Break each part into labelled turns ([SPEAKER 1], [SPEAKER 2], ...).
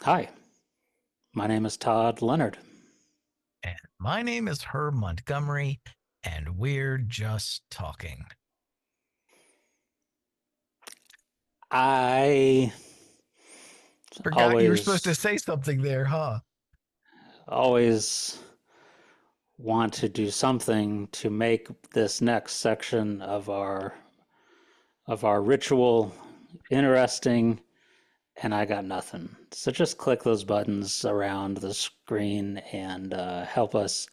[SPEAKER 1] Hi, my name is Todd Leonard.
[SPEAKER 2] And my name is Herb Montgomery, and we're just talking.
[SPEAKER 1] I
[SPEAKER 2] Forgot you were supposed to
[SPEAKER 1] always,
[SPEAKER 2] say something there, huh?
[SPEAKER 1] always want to do something to make this next section of our ritual interesting, and I got nothing. So just click those buttons around the screen and help us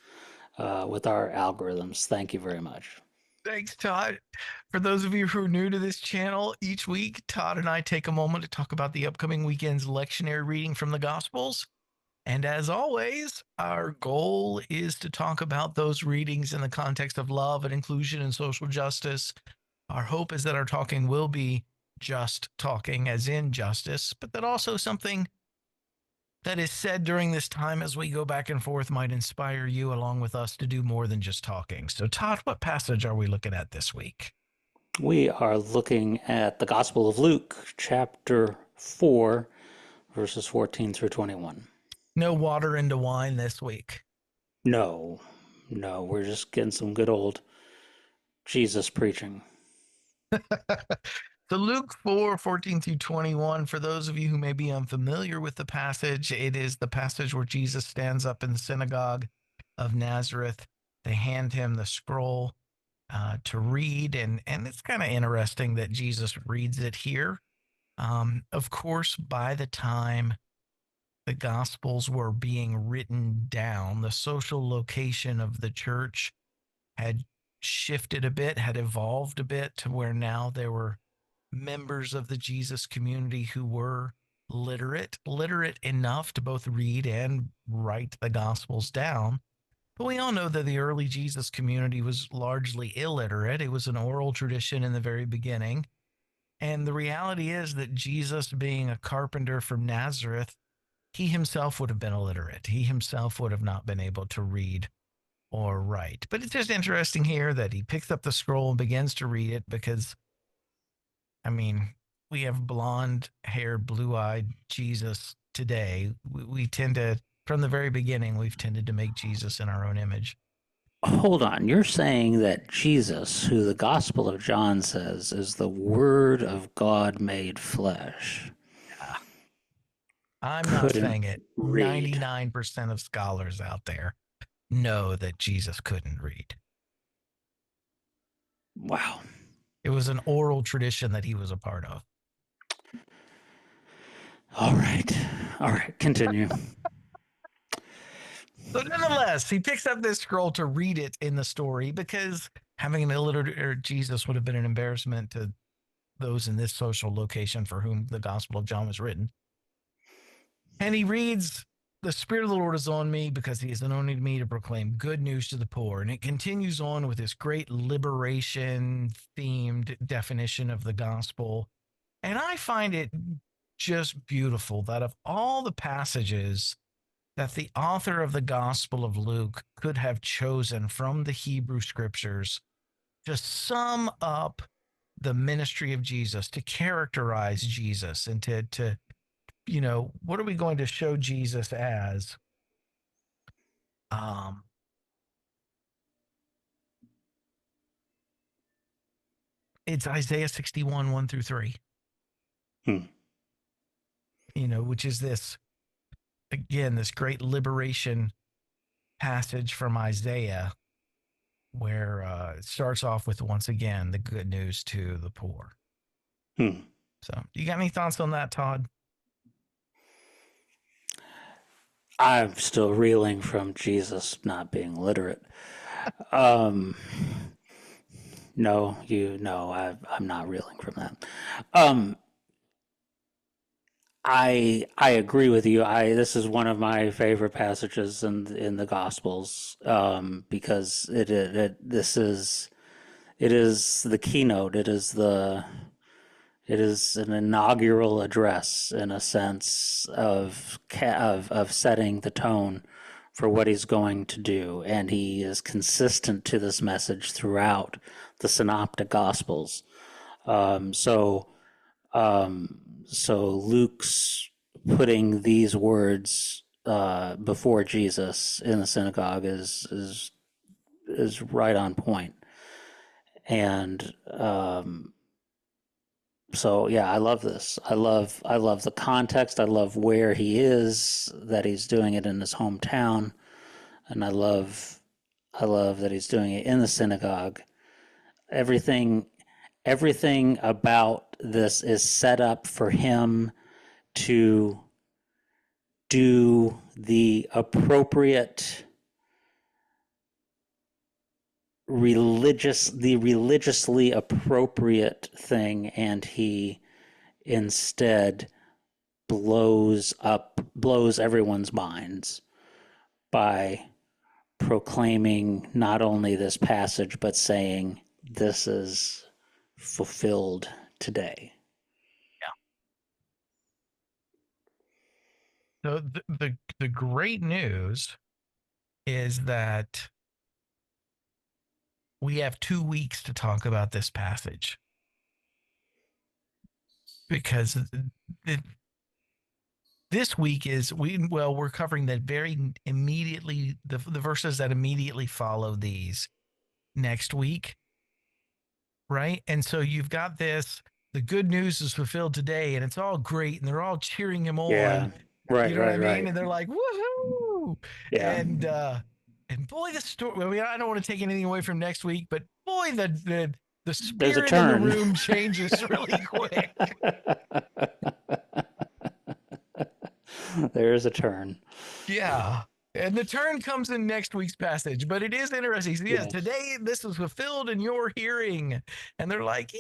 [SPEAKER 1] with our algorithms. Thank you very much.
[SPEAKER 2] Thanks, Todd. For those of you who are new to this channel, each week Todd and I take a moment to talk about the upcoming weekend's lectionary reading from the Gospels. And as always, our goal is to talk about those readings in the context of love and inclusion and social justice. Our hope is that our talking will be just talking, as in justice, but that also something that is said during this time as we go back and forth might inspire you along with us to do more than just talking. So, Todd, what passage are we looking at this week?
[SPEAKER 1] We are looking at the Gospel of Luke, chapter 4, verses 14 through 21.
[SPEAKER 2] No water into wine this week.
[SPEAKER 1] No, no, we're just getting some good old Jesus preaching.
[SPEAKER 2] So, Luke 4:14 through 21, for those of you who may be unfamiliar with the passage, it is the passage where Jesus stands up in the synagogue of Nazareth. They hand him the scroll to read, and it's kind of interesting that Jesus reads it here. Of course, by the time the Gospels were being written down, the social location of the church had shifted a bit, had evolved a bit to where now there were members of the Jesus community who were literate enough to both read and write the Gospels down. But we all know that the early Jesus community was largely illiterate. It was an oral tradition in the very beginning. And the reality is that Jesus, being a carpenter from Nazareth, he himself would have been illiterate. He himself would have not been able to read or write. But it's just interesting here that he picks up the scroll and begins to read it because, I mean, we have blonde haired, blue eyed Jesus today. We tend to, from the very beginning, we've tended to make Jesus in our own image.
[SPEAKER 1] Hold on, you're saying that Jesus, who the Gospel of John says is the Word of God made flesh,
[SPEAKER 2] Yeah. I'm not
[SPEAKER 1] couldn't
[SPEAKER 2] saying it.
[SPEAKER 1] read?
[SPEAKER 2] 99% of scholars out there know that Jesus couldn't read.
[SPEAKER 1] Wow.
[SPEAKER 2] It was an oral tradition that he was a part of.
[SPEAKER 1] All right. All right, continue.
[SPEAKER 2] So, nonetheless, he picks up this scroll to read it in the story because having an illiterate Jesus would have been an embarrassment to those in this social location for whom the Gospel of John was written. And he reads, "The Spirit of the Lord is on me because he has anointed me to proclaim good news to the poor." And it continues on with this great liberation themed definition of the gospel. And I find it just beautiful that of all the passages that the author of the Gospel of Luke could have chosen from the Hebrew scriptures to sum up the ministry of Jesus, to characterize Jesus, and to what are we going to show Jesus as? Um, it's Isaiah 61, 1 through 3,
[SPEAKER 1] Hmm.
[SPEAKER 2] which is this, again, this great liberation passage from Isaiah where it starts off with, once again, the good news to the poor.
[SPEAKER 1] Hmm.
[SPEAKER 2] So, you got any thoughts on that, Todd?
[SPEAKER 1] I'm still reeling from Jesus not being literate. Um, I'm not reeling from that. Um, I agree with you. I This is one of my favorite passages in the Gospels because it is the keynote. It is an inaugural address in a sense of setting the tone for what he's going to do, and he is consistent to this message throughout the Synoptic Gospels. Um, so so Luke's putting these words before Jesus in the synagogue is right on point. And so yeah, I love this. I love the context. I love where he is, that he's doing it in his hometown, and I love that he's doing it in the synagogue. Everything everything about this is set up for him to do the religiously appropriate thing, and he instead blows everyone's minds by proclaiming not only this passage but saying this is fulfilled today.
[SPEAKER 2] So the great news is that we have 2 weeks to talk about this passage, because this week we're covering the verses that immediately follow these next week, right? And so you've got the good news is fulfilled today, and it's all great, and they're all cheering him
[SPEAKER 1] Yeah.
[SPEAKER 2] on.
[SPEAKER 1] Right,
[SPEAKER 2] You know what
[SPEAKER 1] right,
[SPEAKER 2] I mean?
[SPEAKER 1] right.
[SPEAKER 2] And they're like, woohoo!
[SPEAKER 1] Yeah.
[SPEAKER 2] And boy, the story. I mean, I don't want to take anything away from next week, but boy, the
[SPEAKER 1] There's a
[SPEAKER 2] spirit in the
[SPEAKER 1] turn.
[SPEAKER 2] room changes really quick.
[SPEAKER 1] There is a turn.
[SPEAKER 2] Yeah. And the turn comes in next week's passage, but it is interesting. So, yes,
[SPEAKER 1] Yes.
[SPEAKER 2] today this is fulfilled in your hearing. And they're like,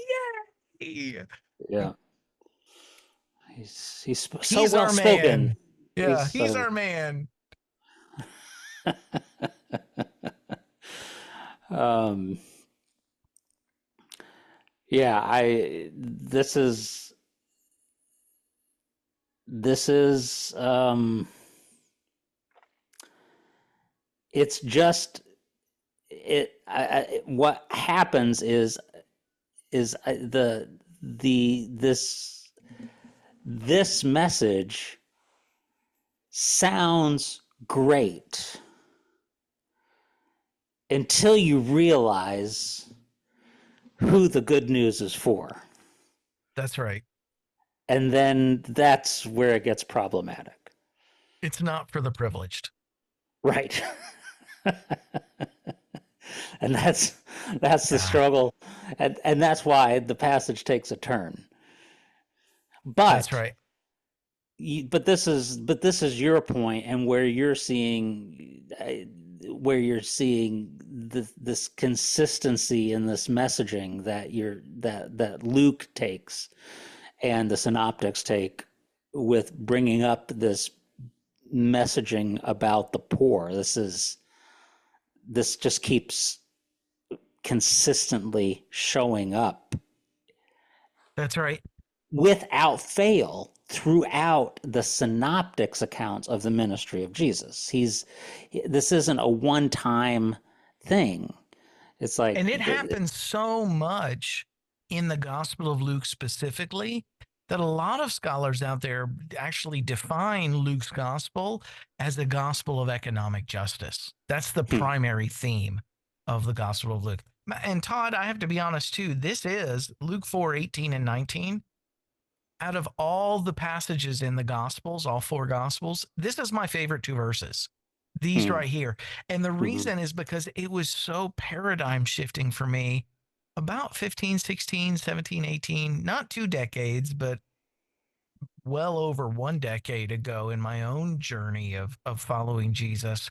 [SPEAKER 2] yay.
[SPEAKER 1] Yeah. He's so
[SPEAKER 2] He's
[SPEAKER 1] well
[SPEAKER 2] our
[SPEAKER 1] spoken.
[SPEAKER 2] man. Yeah,
[SPEAKER 1] He's
[SPEAKER 2] he's
[SPEAKER 1] so
[SPEAKER 2] our man.
[SPEAKER 1] um yeah, I this is it's just what happens is the this message sounds great until you realize who the good news is for.
[SPEAKER 2] That's right.
[SPEAKER 1] And then that's where it gets problematic.
[SPEAKER 2] It's not for the privileged.
[SPEAKER 1] Right. And that's the
[SPEAKER 2] Yeah,
[SPEAKER 1] struggle, and that's why the passage takes a turn.
[SPEAKER 2] that's
[SPEAKER 1] But
[SPEAKER 2] right.
[SPEAKER 1] but this is your point, and where you're seeing this consistency in this messaging that Luke takes and the synoptics take with bringing up this messaging about the poor. This just keeps consistently showing up
[SPEAKER 2] That's right.
[SPEAKER 1] without fail throughout the synoptics accounts of the ministry of Jesus. This isn't a one-time thing. It's like
[SPEAKER 2] And it happens so much in the Gospel of Luke specifically that a lot of scholars out there actually define Luke's gospel as the gospel of economic justice. That's the primary theme of the Gospel of Luke. And Todd, I have to be honest too, this is Luke 4:18 and 19. Out of all the passages in the Gospels, all four Gospels, this is my favorite two verses. These right here. And the reason is because it was so paradigm shifting for me about 15, 16, 17, 18, not 2 decades, but well over 1 decade ago in my own journey of following Jesus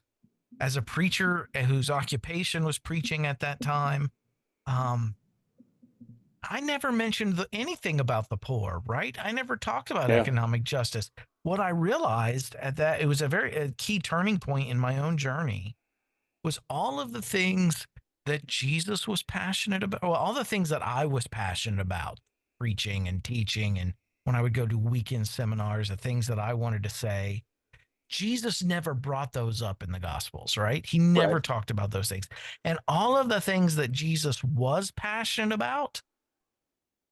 [SPEAKER 2] as a preacher whose occupation was preaching at that time. I never mentioned anything about the poor, right? I never talked about
[SPEAKER 1] yeah,
[SPEAKER 2] economic justice. What I realized at that, it was a key turning point in my own journey, was all of the things that Jesus was passionate about, well, all the things that I was passionate about, preaching and teaching. And when I would go to weekend seminars, the things that I wanted to say, Jesus never brought those up in the Gospels, right? He never
[SPEAKER 1] right.
[SPEAKER 2] talked about those things. And all of the things that Jesus was passionate about,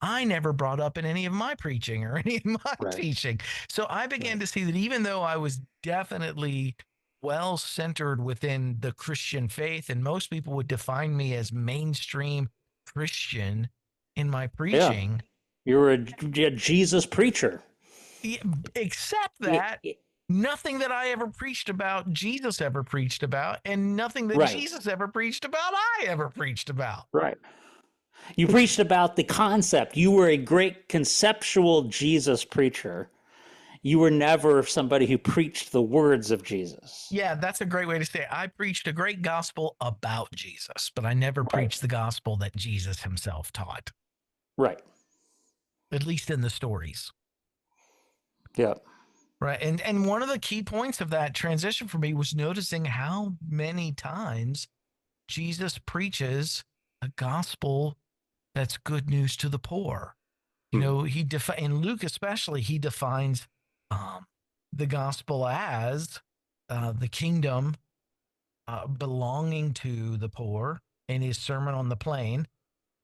[SPEAKER 2] I never brought up in any of my preaching or any of my
[SPEAKER 1] Right.
[SPEAKER 2] teaching. So I began
[SPEAKER 1] Right.
[SPEAKER 2] to see that even though I was definitely well centered within the Christian faith, and most people would define me as mainstream Christian in my
[SPEAKER 1] Yeah.
[SPEAKER 2] preaching,
[SPEAKER 1] You're a Jesus preacher.
[SPEAKER 2] except
[SPEAKER 1] Yeah,
[SPEAKER 2] that nothing that I ever preached about, Jesus ever preached about, and nothing that
[SPEAKER 1] right.
[SPEAKER 2] Jesus ever preached about, I ever preached about.
[SPEAKER 1] Right. You preached about the concept. You were a great conceptual Jesus preacher. You were never somebody who preached the words of Jesus.
[SPEAKER 2] Yeah, that's a great way to say it. I preached a great gospel about Jesus, but I never
[SPEAKER 1] Right.
[SPEAKER 2] preached the gospel that Jesus himself taught,
[SPEAKER 1] Right.
[SPEAKER 2] at least in the stories.
[SPEAKER 1] Yeah.
[SPEAKER 2] Right. And one of the key points of that transition for me was noticing how many times Jesus preaches a gospel that's good news to the poor. You
[SPEAKER 1] Hmm.
[SPEAKER 2] know, in Luke especially, he defines um, the gospel as the kingdom belonging to the poor in his Sermon on the Plain.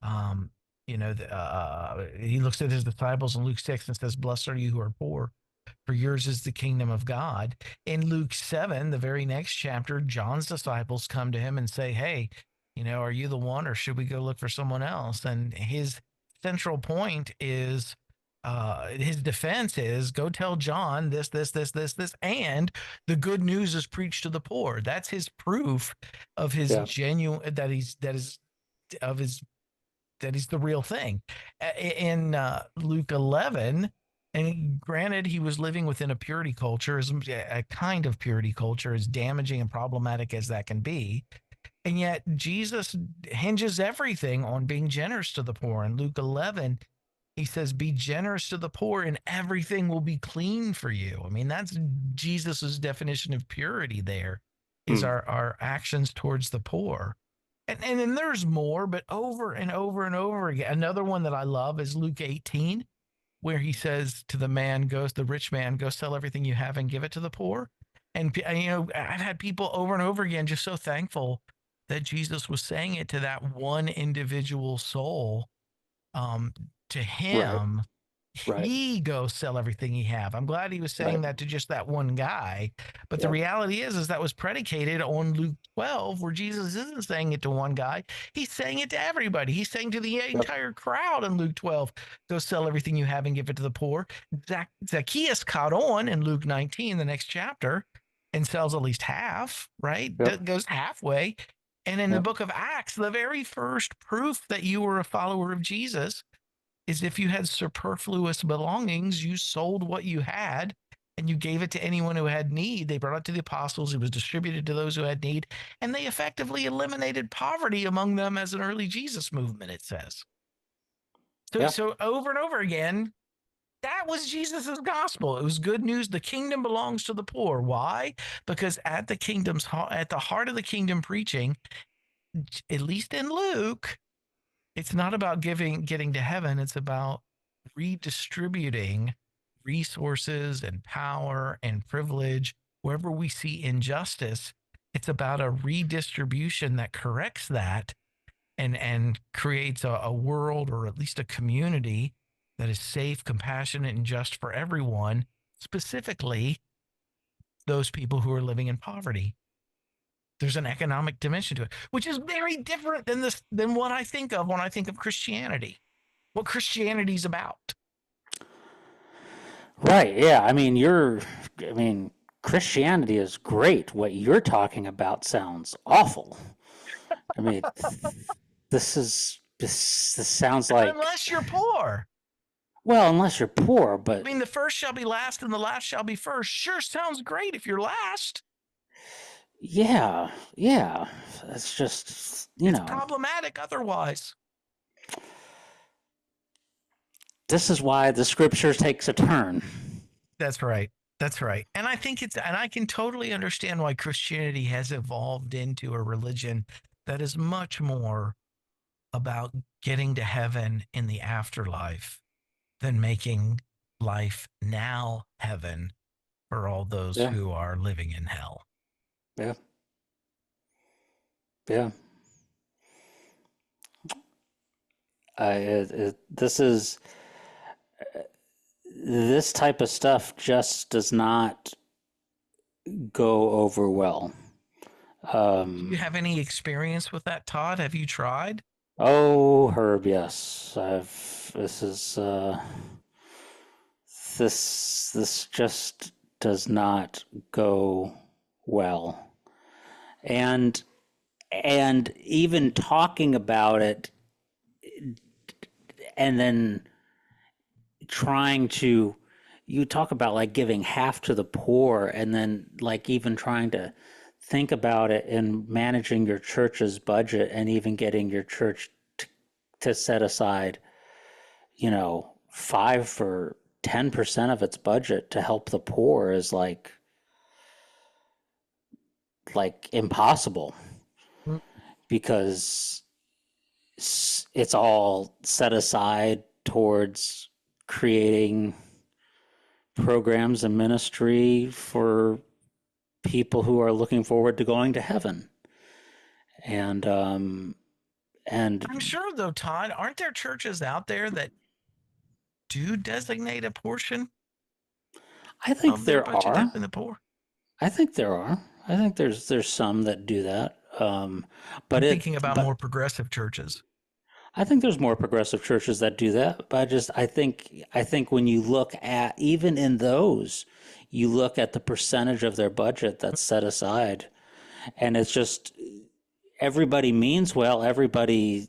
[SPEAKER 2] Um, he looks at his disciples in Luke 6 and says, "Blessed are you who are poor, for yours is the kingdom of God." In Luke 7, the very next chapter, John's disciples come to him and say, "Hey, are you the one, or should we go look for someone else?" And his central point is, his defense is, go tell John this, and the good news is preached to the poor. That's his proof of his
[SPEAKER 1] Yeah.
[SPEAKER 2] genuine, of his that he's the real thing. In Luke 11, and granted, he was living within a purity culture, a kind of purity culture, as damaging and problematic as that can be. And yet, Jesus hinges everything on being generous to the poor. In Luke 11, he says, "Be generous to the poor, and everything will be clean for you." I mean, that's Jesus's definition of purity. There is
[SPEAKER 1] Hmm.
[SPEAKER 2] our actions towards the poor. And then there's more, but over and over and over again. Another one that I love is Luke 18, where he says to the rich man, "Go sell everything you have and give it to the poor." And I've had people over and over again just so thankful that Jesus was saying it to that one individual soul. Um, to
[SPEAKER 1] Right.
[SPEAKER 2] him,
[SPEAKER 1] Right.
[SPEAKER 2] he go sell everything he have. I'm glad he was saying
[SPEAKER 1] Right.
[SPEAKER 2] that to just that one guy. But the
[SPEAKER 1] Yeah.
[SPEAKER 2] reality is that was predicated on Luke 12, where Jesus isn't saying it to one guy. He's saying it to everybody. He's saying to the
[SPEAKER 1] Yep.
[SPEAKER 2] entire crowd in Luke 12, go sell everything you have and give it to the poor. Zacchaeus caught on in Luke 19, the next chapter, and sells at least half, right?
[SPEAKER 1] Yep.
[SPEAKER 2] Goes halfway. And in the
[SPEAKER 1] Yep.
[SPEAKER 2] book of Acts, the very first proof that you were a follower of Jesus is if you had superfluous belongings, you sold what you had and you gave it to anyone who had need. They brought it to the apostles. It was distributed to those who had need. And they effectively eliminated poverty among them as an early Jesus movement, it says. So,
[SPEAKER 1] Yeah.
[SPEAKER 2] so over and over again, that was Jesus's gospel. It was good news. The kingdom belongs to the poor. Why? Because at the heart of the kingdom preaching, at least in Luke, it's not about getting to heaven. It's about redistributing resources and power and privilege wherever we see injustice. It's about a redistribution that corrects that and creates a world, or at least a community, that is safe, compassionate, and just for everyone, specifically those people who are living in poverty. There's an economic dimension to it, which is very different than what I think of when I think of Christianity. What Christianity's about.
[SPEAKER 1] Right. Yeah. I mean, Christianity is great. What you're talking about sounds awful. I mean, this sounds like,
[SPEAKER 2] Unless you're poor.
[SPEAKER 1] well, unless you're poor,
[SPEAKER 2] I
[SPEAKER 1] but
[SPEAKER 2] mean, the first shall be last and the last shall be first. Sure sounds great if you're last.
[SPEAKER 1] yeah, yeah. It's just,
[SPEAKER 2] It's problematic otherwise.
[SPEAKER 1] this is why the scripture takes a turn.
[SPEAKER 2] That's right. That's right. And I can totally understand why Christianity has evolved into a religion that is much more about getting to heaven in the afterlife than making life now heaven for all those
[SPEAKER 1] Yeah,
[SPEAKER 2] who are living in hell.
[SPEAKER 1] yeah, yeah. This type of stuff just does not go over well.
[SPEAKER 2] Do you have any experience with that, Todd? Have you tried?
[SPEAKER 1] Oh, Herb, yes. This just does not go well. And and even talking about it and then trying to you talk about like giving half to the poor and then like even trying to think about it in managing your church's budget and even getting your church to set aside, 5 or 10% of its budget to help the poor is like impossible
[SPEAKER 2] Mm.
[SPEAKER 1] because it's all set aside towards creating programs and ministry for people who are looking forward to going to heaven. And
[SPEAKER 2] I'm
[SPEAKER 1] and
[SPEAKER 2] sure, though, Todd, aren't there churches out there that do designate a portion
[SPEAKER 1] I think
[SPEAKER 2] of their
[SPEAKER 1] there
[SPEAKER 2] budget to
[SPEAKER 1] are.
[SPEAKER 2] helping the poor?
[SPEAKER 1] I think there are. I think there's some that do that. But
[SPEAKER 2] I'm
[SPEAKER 1] it
[SPEAKER 2] thinking about
[SPEAKER 1] but
[SPEAKER 2] more progressive churches.
[SPEAKER 1] I think there's more progressive churches that do that. But I think when you look at even in those, you look at the percentage of their budget that's set aside, and it's just everybody means well. Everybody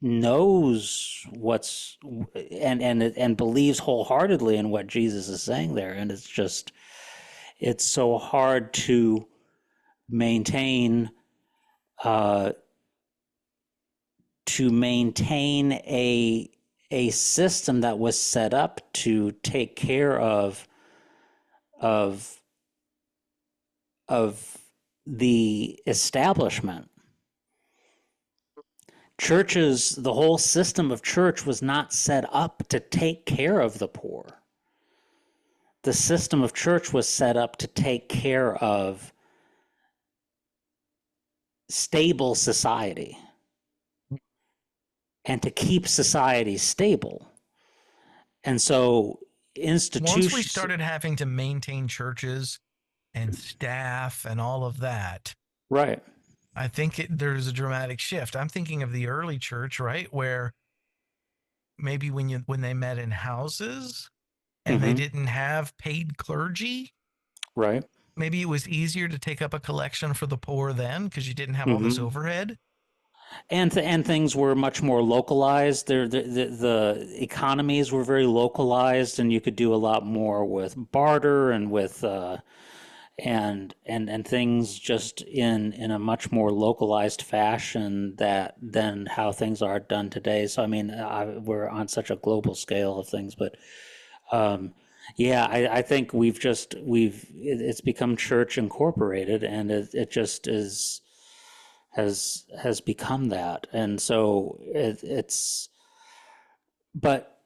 [SPEAKER 1] knows what's and believes wholeheartedly in what Jesus is saying there, and it's so hard to maintain uh, a system that was set up to take care of of the establishment. Churches, the whole system of church was not set up to take care of the poor. The system of church was set up to take care of stable society and to keep society stable. And so
[SPEAKER 2] Once we
[SPEAKER 1] institutions,
[SPEAKER 2] started having to maintain churches and staff and all of that,
[SPEAKER 1] right.
[SPEAKER 2] I think there's a dramatic shift. I'm thinking of the early church, right, where maybe when they met in houses and they
[SPEAKER 1] Mm-hmm.
[SPEAKER 2] didn't have paid clergy,
[SPEAKER 1] Right.
[SPEAKER 2] maybe it was easier to take up a collection for the poor then because you didn't have all this
[SPEAKER 1] Mm-hmm.
[SPEAKER 2] overhead.
[SPEAKER 1] And things were much more localized. The economies were very localized, and you could do a lot more with barter and with and things just in a much more localized fashion that than how things are done today. So I mean, we're on such a global scale of things, but um, yeah, I think it's become church incorporated, and it just is has become that, and so it's but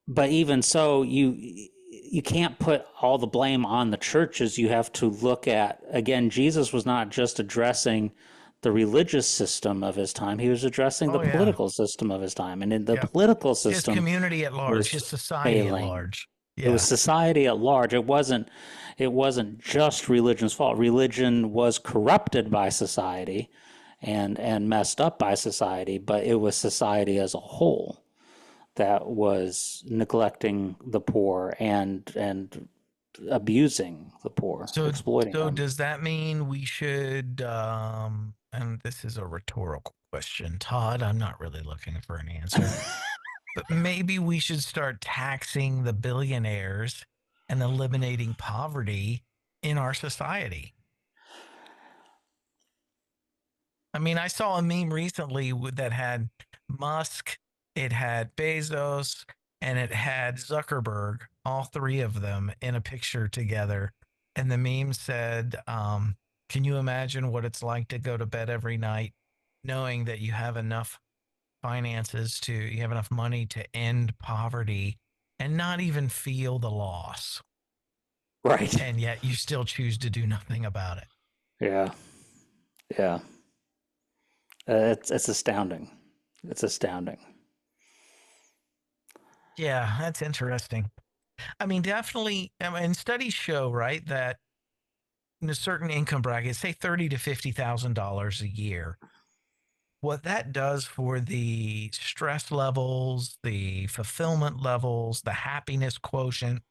[SPEAKER 1] but even so, you can't put all the blame on the churches. You have to look at again. Jesus was not just addressing the religious system of his time; he was addressing the
[SPEAKER 2] Oh yeah,
[SPEAKER 1] political system of his time, and in the
[SPEAKER 2] yep.
[SPEAKER 1] political
[SPEAKER 2] His
[SPEAKER 1] system
[SPEAKER 2] community at large,
[SPEAKER 1] was
[SPEAKER 2] his society at
[SPEAKER 1] failing.
[SPEAKER 2] large.
[SPEAKER 1] It was
[SPEAKER 2] Yeah.
[SPEAKER 1] society at large. It wasn't just religion's fault. Religion was corrupted by society and messed up by society, but it was society as a whole that was neglecting the poor and abusing the poor,
[SPEAKER 2] So
[SPEAKER 1] exploiting
[SPEAKER 2] so
[SPEAKER 1] them.
[SPEAKER 2] does that mean we should and this is a rhetorical question, Todd, I'm not really looking for an answer, but maybe we should start taxing the billionaires and eliminating poverty in our society. I mean, I saw a meme recently that had Musk, it had Bezos, and it had Zuckerberg, all three of them in a picture together. And the meme said, can you imagine what it's like to go to bed every night knowing that you have enough you have enough money to end poverty and not even feel the loss?
[SPEAKER 1] Right.
[SPEAKER 2] And yet you still choose to do nothing about it.
[SPEAKER 1] Yeah. Yeah. It's astounding. It's astounding.
[SPEAKER 2] Yeah, that's interesting. I mean, definitely, and studies show, right, that in a certain income bracket, say thirty to $50,000 a year, what that does for the stress levels, the fulfillment levels, the happiness quotient,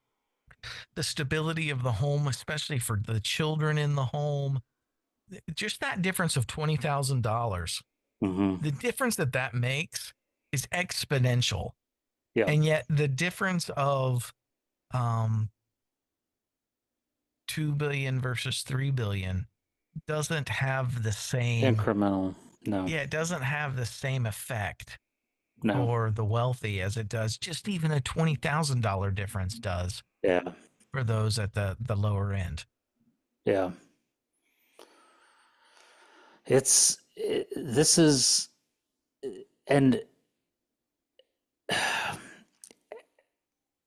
[SPEAKER 2] the stability of the home, especially for the children in the home, just that difference of $20,000,
[SPEAKER 1] Hmm.
[SPEAKER 2] the difference that that makes is exponential.
[SPEAKER 1] Yeah.
[SPEAKER 2] And yet the difference of um, 2 billion versus 3 billion doesn't have the same,
[SPEAKER 1] Incremental. No,
[SPEAKER 2] yeah, it doesn't have the same effect
[SPEAKER 1] no.
[SPEAKER 2] for the wealthy as it does just even a $20,000 difference does
[SPEAKER 1] Yeah.
[SPEAKER 2] for those at the lower end.
[SPEAKER 1] Yeah. This is, and,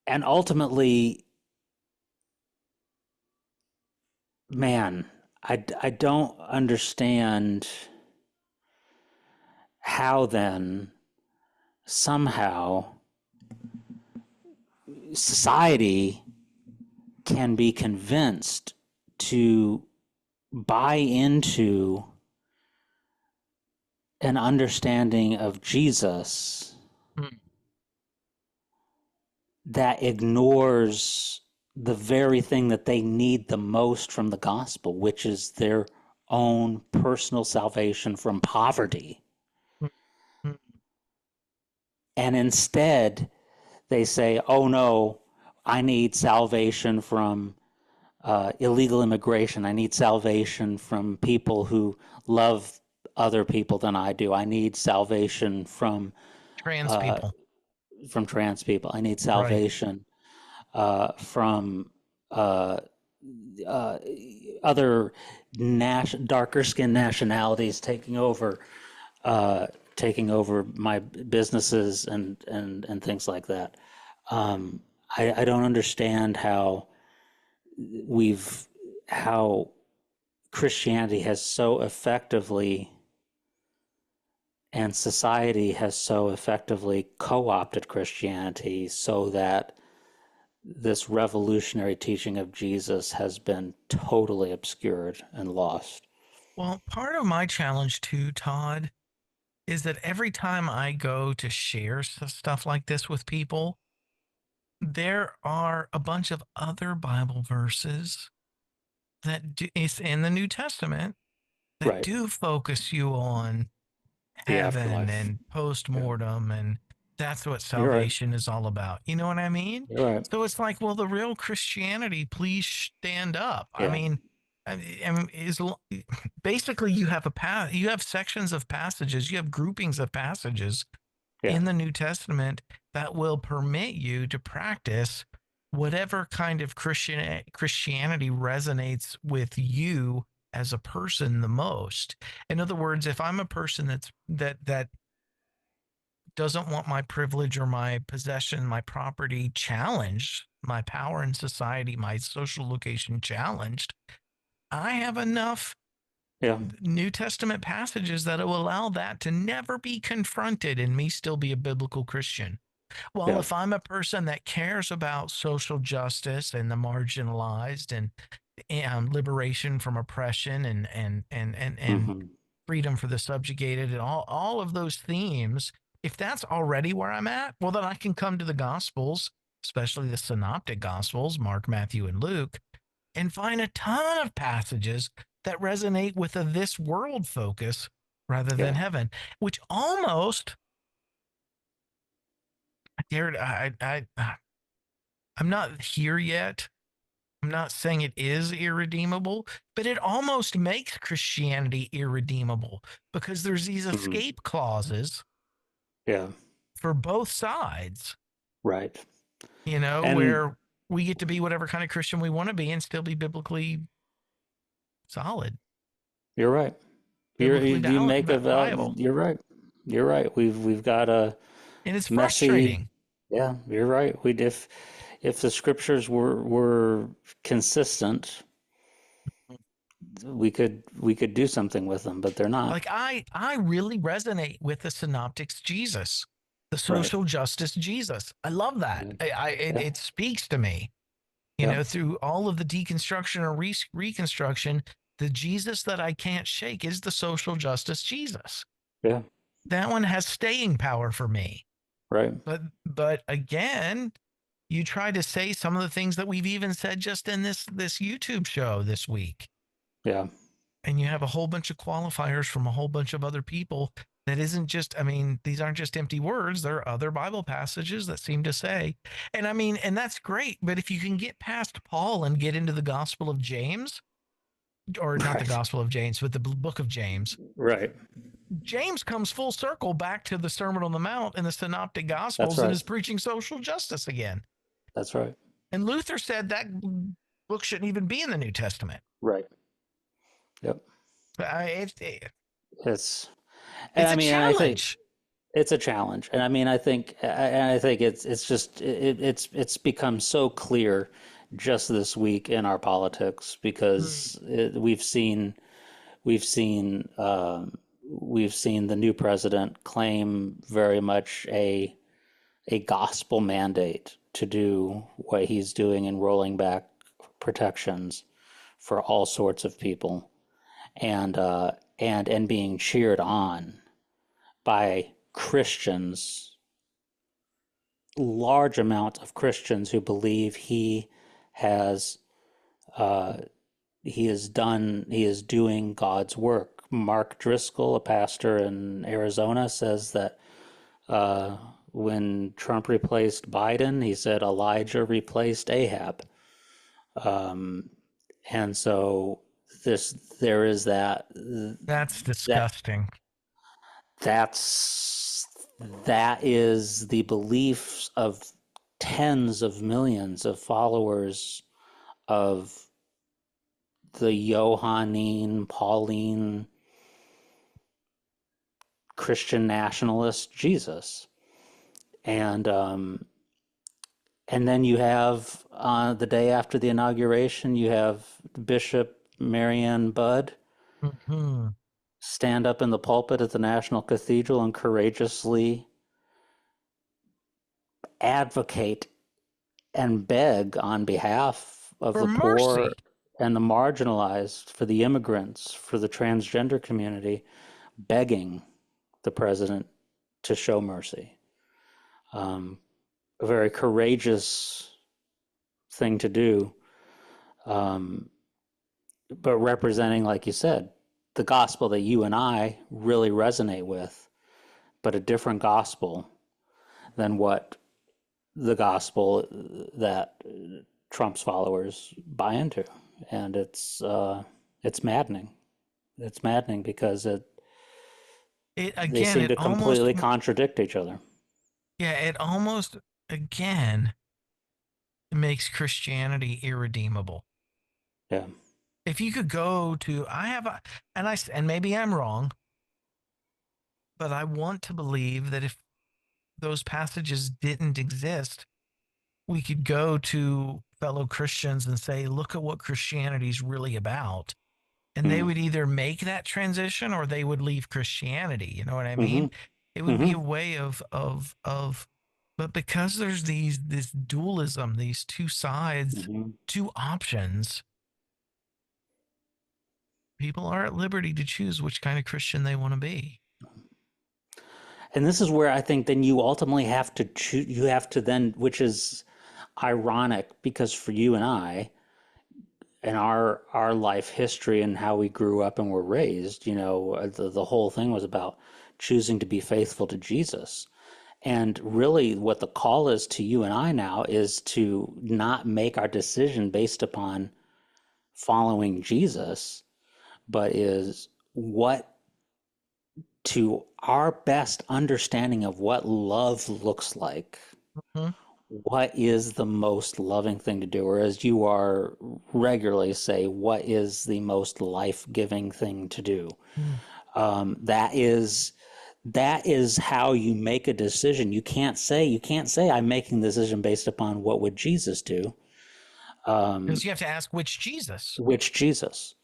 [SPEAKER 1] and ultimately, man, I don't understand how then somehow society can be convinced to buy into an understanding of Jesus
[SPEAKER 2] Mm.
[SPEAKER 1] that ignores the very thing that they need the most from the gospel, which is their own personal salvation from poverty.
[SPEAKER 2] Mm.
[SPEAKER 1] And instead, they say, oh no, I need salvation from illegal immigration. I need salvation from people who love other people than I do. I need salvation
[SPEAKER 2] Trans
[SPEAKER 1] uh,
[SPEAKER 2] people.
[SPEAKER 1] from trans people. I need
[SPEAKER 2] Right.
[SPEAKER 1] salvation from uh, uh, other darker skinned nationalities uh, taking over my businesses and things like that. Um, I don't understand we've how Christianity has so effectively and society has so effectively co-opted Christianity so that this revolutionary teaching of Jesus has been totally obscured and lost.
[SPEAKER 2] Well, part of my challenge too, Todd, is that every time I go to share stuff like this with people, there are a bunch of other Bible verses that is in the New Testament that
[SPEAKER 1] Right.
[SPEAKER 2] do focus you on
[SPEAKER 1] The
[SPEAKER 2] heaven
[SPEAKER 1] afterlife.
[SPEAKER 2] and
[SPEAKER 1] Yeah.
[SPEAKER 2] post-mortem, and that's what
[SPEAKER 1] You're right.
[SPEAKER 2] salvation is all about. You know what I mean?
[SPEAKER 1] You're right.
[SPEAKER 2] So it's like, well, the real Christianity, please stand up. I
[SPEAKER 1] Yeah.
[SPEAKER 2] mean, I mean, is basically you have you have sections of passages, you have groupings of passages
[SPEAKER 1] Yeah.
[SPEAKER 2] in the New Testament that will permit you to practice whatever kind of Christianity resonates with you as a person the most. In other words, if I'm a person that doesn't want my privilege or my possession, my property challenged, my power in society, my social location challenged, I have enough
[SPEAKER 1] Yeah.
[SPEAKER 2] New Testament passages that will allow that to never be confronted and me still be a biblical Christian. Well,
[SPEAKER 1] Yeah.
[SPEAKER 2] if I'm a person that cares about social justice and the marginalized and liberation from oppression and
[SPEAKER 1] Hmm.
[SPEAKER 2] freedom for the subjugated and all of those themes, if that's already where I'm at, well, then I can come to the Gospels, especially the synoptic Gospels, Mark, Matthew, and Luke, and find a ton of passages that resonate with a this world focus rather than
[SPEAKER 1] Yeah.
[SPEAKER 2] heaven, which almost, I dare, I'm not here yet. I'm not saying it is irredeemable, but it almost makes Christianity irredeemable because there's these
[SPEAKER 1] Hmm.
[SPEAKER 2] escape clauses
[SPEAKER 1] Yeah.
[SPEAKER 2] for both sides,
[SPEAKER 1] Right. And
[SPEAKER 2] where we get to be whatever kind of Christian we want to be and still be solid,
[SPEAKER 1] you're right.
[SPEAKER 2] biblically
[SPEAKER 1] You make a
[SPEAKER 2] viable.
[SPEAKER 1] you're right. You're right. We've got a
[SPEAKER 2] And it's
[SPEAKER 1] messy.
[SPEAKER 2] frustrating.
[SPEAKER 1] Yeah, you're right. If the scriptures were consistent, we could do something with them, but they're not.
[SPEAKER 2] Like I really resonate with the synoptics Jesus. the
[SPEAKER 1] Right.
[SPEAKER 2] social justice Jesus. I love that.
[SPEAKER 1] Yeah. Yeah.
[SPEAKER 2] It speaks to me,
[SPEAKER 1] Yeah.
[SPEAKER 2] through all of the deconstruction or reconstruction. The Jesus that I can't shake is the social justice Jesus.
[SPEAKER 1] Yeah.
[SPEAKER 2] That one has staying power for me.
[SPEAKER 1] Right.
[SPEAKER 2] But again, you try to say some of the things that we've even said just in this YouTube show this week,
[SPEAKER 1] Yeah.
[SPEAKER 2] and you have a whole bunch of qualifiers from a whole bunch of other people. That isn't just, I mean, these aren't just empty words. There are other Bible passages that seem to say, and I mean, and that's great. But if you can get past Paul and get into the Gospel of James, or not the
[SPEAKER 1] Right.
[SPEAKER 2] Gospel of James, but the book of James,
[SPEAKER 1] Right.
[SPEAKER 2] James comes full circle back to the Sermon on the Mount and the Synoptic
[SPEAKER 1] That's
[SPEAKER 2] Gospels and
[SPEAKER 1] right.
[SPEAKER 2] is preaching social justice again.
[SPEAKER 1] That's right.
[SPEAKER 2] And Luther said that book shouldn't even be in the New Testament.
[SPEAKER 1] Right. Yep. It's, and
[SPEAKER 2] It's
[SPEAKER 1] I
[SPEAKER 2] a
[SPEAKER 1] mean, and I think
[SPEAKER 2] challenge.
[SPEAKER 1] it's a challenge, and I mean, I think it's just it's become so clear just this week in our politics because we've seen we've seen the new president claim very much a gospel mandate to do what he's doing in rolling back protections for all sorts of people, and and being cheered on by Christians, large amount of Christians who believe has uh, he is doing God's work. Mark Driscoll, a pastor in Arizona, says that when Trump replaced Biden, he said Elijah replaced Ahab. Um, and so this there is
[SPEAKER 2] That's
[SPEAKER 1] that
[SPEAKER 2] disgusting.
[SPEAKER 1] that's that is the beliefs of tens of millions of followers of the Johannine, Pauline, Christian nationalist Jesus. And and then you have the day after the inauguration, you have Bishop Marianne Budd
[SPEAKER 2] Mm-hmm.
[SPEAKER 1] stand up in the pulpit at the National Cathedral and courageously advocate and beg on behalf of
[SPEAKER 2] For
[SPEAKER 1] the poor
[SPEAKER 2] mercy.
[SPEAKER 1] and the marginalized, for the immigrants, for the transgender community, begging the president to show mercy. A very courageous thing to do, um, but representing, like you said, the gospel that you and I really resonate with, but a different gospel than what the gospel that Trump's followers buy into, and it's maddening. It's maddening because
[SPEAKER 2] It
[SPEAKER 1] they
[SPEAKER 2] again,
[SPEAKER 1] seem
[SPEAKER 2] it
[SPEAKER 1] to
[SPEAKER 2] almost,
[SPEAKER 1] completely contradict each other.
[SPEAKER 2] yeah, it almost again makes Christianity irredeemable.
[SPEAKER 1] Yeah.
[SPEAKER 2] If you could go to, I have a, and maybe I'm wrong, but I want to believe that if those passages didn't exist, we could go to fellow Christians and say, look at what Christianity is really about. And they
[SPEAKER 1] Mm.
[SPEAKER 2] would either make that transition or they would leave Christianity. You know what I
[SPEAKER 1] Mm-hmm.
[SPEAKER 2] mean? It would be
[SPEAKER 1] Mm-hmm.
[SPEAKER 2] a way of, but because there's this dualism, these two sides,
[SPEAKER 1] Mm-hmm.
[SPEAKER 2] two options, people are at liberty to choose which kind of Christian they want to be.
[SPEAKER 1] And this is where I think then you ultimately have to choose. You have to then, which is ironic because for you and I, and our life history and how we grew up and were raised, you know, the whole thing was about choosing to be faithful to Jesus. And really, what the call is to you and I now is to not make our decision based upon following Jesus, but is what to our best understanding of what love looks like.
[SPEAKER 2] Mhm.
[SPEAKER 1] What is the most loving thing to do? Or as you are regularly say, what is the most life-giving thing to do?
[SPEAKER 2] Mm.
[SPEAKER 1] That is how you make a decision. You can't say I'm making the decision based upon what would Jesus do.
[SPEAKER 2] Because you have to ask which Jesus,
[SPEAKER 1] Which Jesus?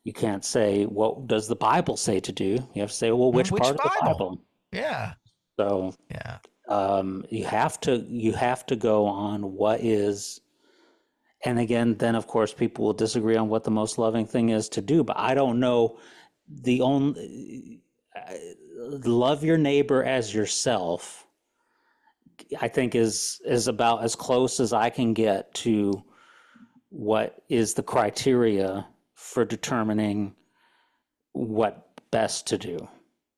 [SPEAKER 1] You can't say what does the Bible say to do. You have to say, well, which
[SPEAKER 2] which
[SPEAKER 1] part of the
[SPEAKER 2] Bible.
[SPEAKER 1] Bible?
[SPEAKER 2] Yeah.
[SPEAKER 1] So
[SPEAKER 2] Yeah.
[SPEAKER 1] You have to go on what is, and again, then of course people will disagree on what the most loving thing is to do. But I don't know the only love your neighbor as yourself. I think is about as close as I can get to what is the criteria for determining what best to do.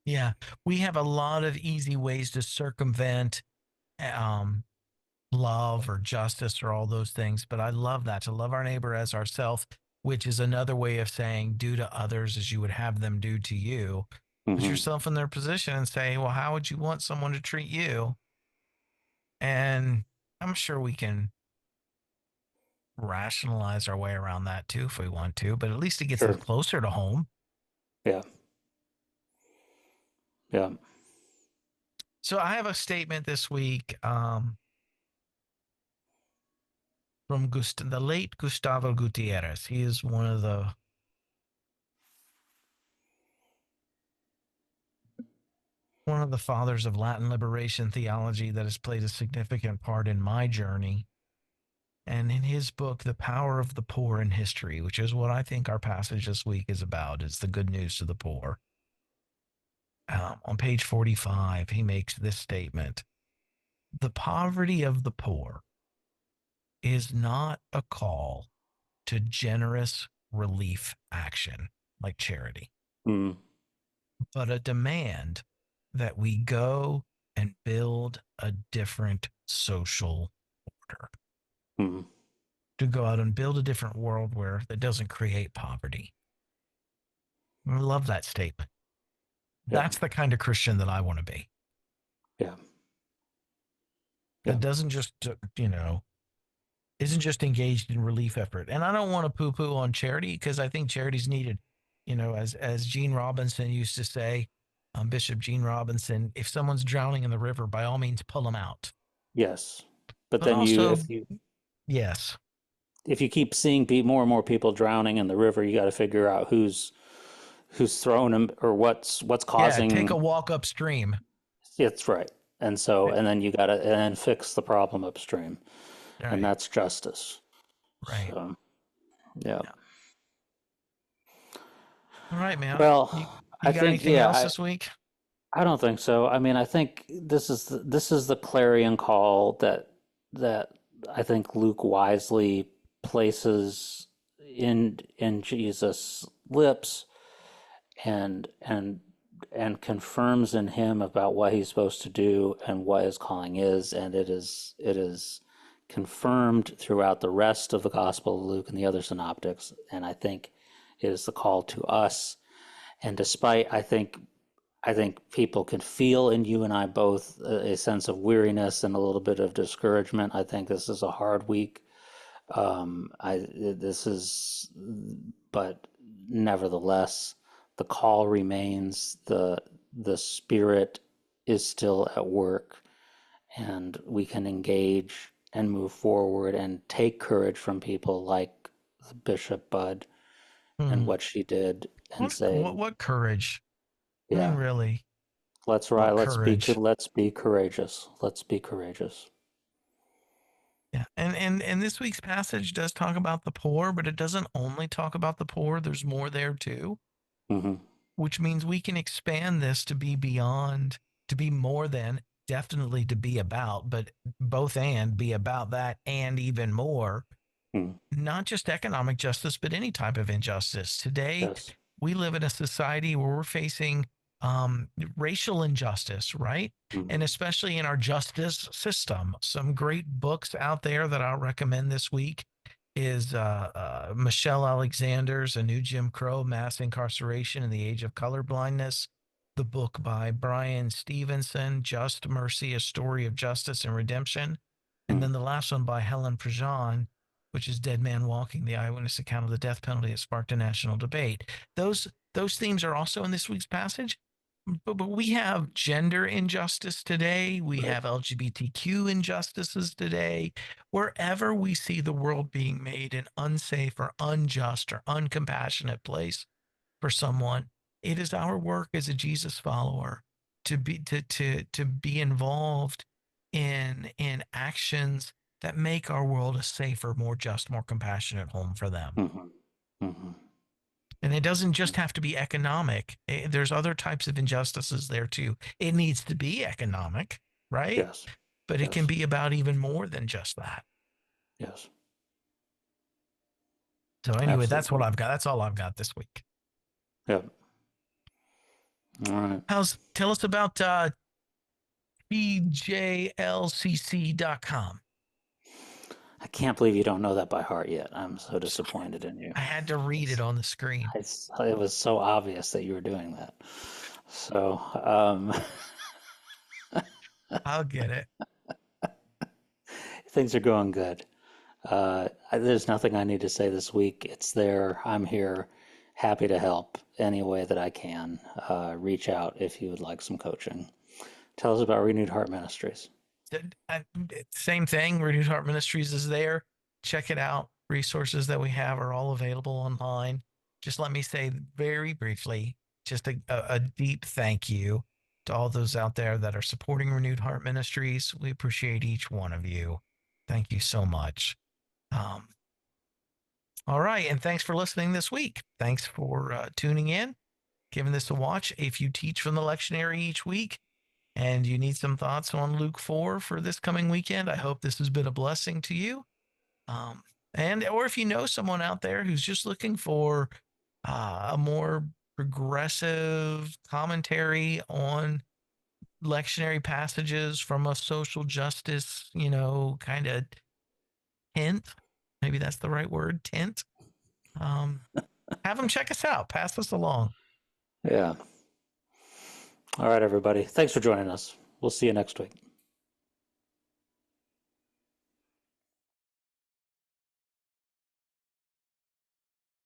[SPEAKER 2] Yeah, we have a lot of easy ways to circumvent um, love or justice or all those things. But I love that, to love our neighbor as ourselves, which is another way of saying do to others as you would have them do to you. Put
[SPEAKER 1] Mm-hmm.
[SPEAKER 2] yourself in their position and say, well, how would you want someone to treat you? And I'm sure we can rationalize our way around that too if we want to, but at least it gets us
[SPEAKER 1] Sure.
[SPEAKER 2] closer to home.
[SPEAKER 1] Yeah. Yeah.
[SPEAKER 2] So I have a statement this week from the late Gustavo Gutierrez. He is one of the fathers of Latin liberation theology that has played a significant part in my journey. And in his book, The Power of the Poor in History, which is what I think our passage this week is about, is the good news to the poor. On page 45, he makes this statement: the poverty of the poor is not a call to generous relief action like charity,
[SPEAKER 1] Mm.
[SPEAKER 2] but a demand that we go and build a different social order,
[SPEAKER 1] Mm.
[SPEAKER 2] to go out and build a different world where that doesn't create poverty. I love that statement.
[SPEAKER 1] Yeah.
[SPEAKER 2] That's the kind of Christian that I want to be.
[SPEAKER 1] Yeah.
[SPEAKER 2] That
[SPEAKER 1] Yeah.
[SPEAKER 2] doesn't just, isn't just engaged in relief effort. And I don't want to poo poo on charity because I think charity's needed. As Gene Robinson used to say, Bishop Gene Robinson, if someone's drowning in the river, by all means, pull them out.
[SPEAKER 1] Yes. But
[SPEAKER 2] But
[SPEAKER 1] then
[SPEAKER 2] also, yes,
[SPEAKER 1] if you keep seeing more and more people drowning in the river, you got to figure out who's throwing them or what's
[SPEAKER 2] yeah, take a
[SPEAKER 1] causing.
[SPEAKER 2] walk upstream.
[SPEAKER 1] It's right. And then you got to and then fix the problem upstream, and
[SPEAKER 2] Right,
[SPEAKER 1] that's justice.
[SPEAKER 2] right.
[SPEAKER 1] So, yeah.
[SPEAKER 2] Yeah. All right, man.
[SPEAKER 1] Well,
[SPEAKER 2] You
[SPEAKER 1] I
[SPEAKER 2] got
[SPEAKER 1] think
[SPEAKER 2] anything
[SPEAKER 1] yeah,
[SPEAKER 2] else this week?
[SPEAKER 1] I don't think so. I mean, I think this is the clarion call that I think Luke wisely places in Jesus' lips and and confirms in him about what he's supposed to do and what his calling is, and it is confirmed throughout the rest of the Gospel of Luke and the other synoptics, and I think it is the call to us. And despite I think people can feel in you and I both a sense of weariness and a little bit of discouragement. I think this is a hard week. I this is, but nevertheless, the call remains. The spirit is still at work, and we can engage and move forward and take courage from people like Bishop Bud and
[SPEAKER 2] Hmm.
[SPEAKER 1] what she did, and say,
[SPEAKER 2] What courage? I mean,
[SPEAKER 1] yeah,
[SPEAKER 2] really,
[SPEAKER 1] let's ride.
[SPEAKER 2] what
[SPEAKER 1] Let's be
[SPEAKER 2] courage?
[SPEAKER 1] let's be courageous. Let's be courageous.
[SPEAKER 2] Yeah. And this week's passage does talk about the poor, but it doesn't only talk about the poor. There's more there too,
[SPEAKER 1] Hmm.
[SPEAKER 2] which means we can expand this to be beyond, to be more than, definitely to be about, but both and be about that and even more.
[SPEAKER 1] Mm.
[SPEAKER 2] Not just economic justice, but any type of injustice. Today,
[SPEAKER 1] Yes.
[SPEAKER 2] we live in a society where we're facing racial injustice, right?
[SPEAKER 1] Mm.
[SPEAKER 2] And especially in our justice system. Some great books out there that I'll recommend this week is Michelle Alexander's A New Jim Crow: Mass Incarceration in the Age of Colorblindness. The book by Brian Stevenson, Just Mercy: A Story of Justice and Redemption. And
[SPEAKER 1] Mm.
[SPEAKER 2] then the last one by Helen Prejean, which is Dead Man Walking: The Eyewitness Account of the Death Penalty that sparked a national debate. Those themes are also in this week's passage. But we have gender injustice today. We
[SPEAKER 1] Right.
[SPEAKER 2] have LGBTQ injustices today. Wherever we see the world being made an unsafe or unjust or uncompassionate place for someone, it is our work as a Jesus follower to be involved in actions that make our world a safer, more just, more compassionate home for them.
[SPEAKER 1] Mm-hmm. Mm-hmm.
[SPEAKER 2] And it doesn't just have to be economic. There's other types of injustices there too. It needs to be economic, right?
[SPEAKER 1] Yes.
[SPEAKER 2] But it can
[SPEAKER 1] Yes.
[SPEAKER 2] be about even more than just that.
[SPEAKER 1] Yes.
[SPEAKER 2] So anyway, that's what
[SPEAKER 1] Absolutely.
[SPEAKER 2] I've got. That's all I've got this week.
[SPEAKER 1] Yep. All right.
[SPEAKER 2] Tell us about bjlcc.com.
[SPEAKER 1] I can't believe you don't know that by heart yet. I'm so disappointed in you.
[SPEAKER 2] I had to read it
[SPEAKER 1] It's,
[SPEAKER 2] on the screen.
[SPEAKER 1] it was so obvious that you were doing that. So,
[SPEAKER 2] I'll get it.
[SPEAKER 1] things are going good. There's nothing I need to say this week. It's there. I'm here, happy to help any way that I can. Reach out if you would like some coaching. Tell us about Renewed Heart Ministries.
[SPEAKER 2] Same thing. Renewed Heart Ministries is there. Check it out. Resources that we have are all available online. Just let me say very briefly, just a deep thank you to all those out there that are supporting Renewed Heart Ministries. We appreciate each one of you. Thank you so much. Um, all right. And thanks for listening this week. Thanks for tuning in, giving this a watch. If you teach from the lectionary each week, and you need some thoughts on Luke 4 for this coming weekend, I hope this has been a blessing to you. Or if you know someone out there who's just looking for a more progressive commentary on lectionary passages from a social justice, kind of hint, maybe that's the right word, tint. Have them check us out. Pass us along.
[SPEAKER 1] Yeah. All right, everybody. Thanks for joining us. We'll see you next week.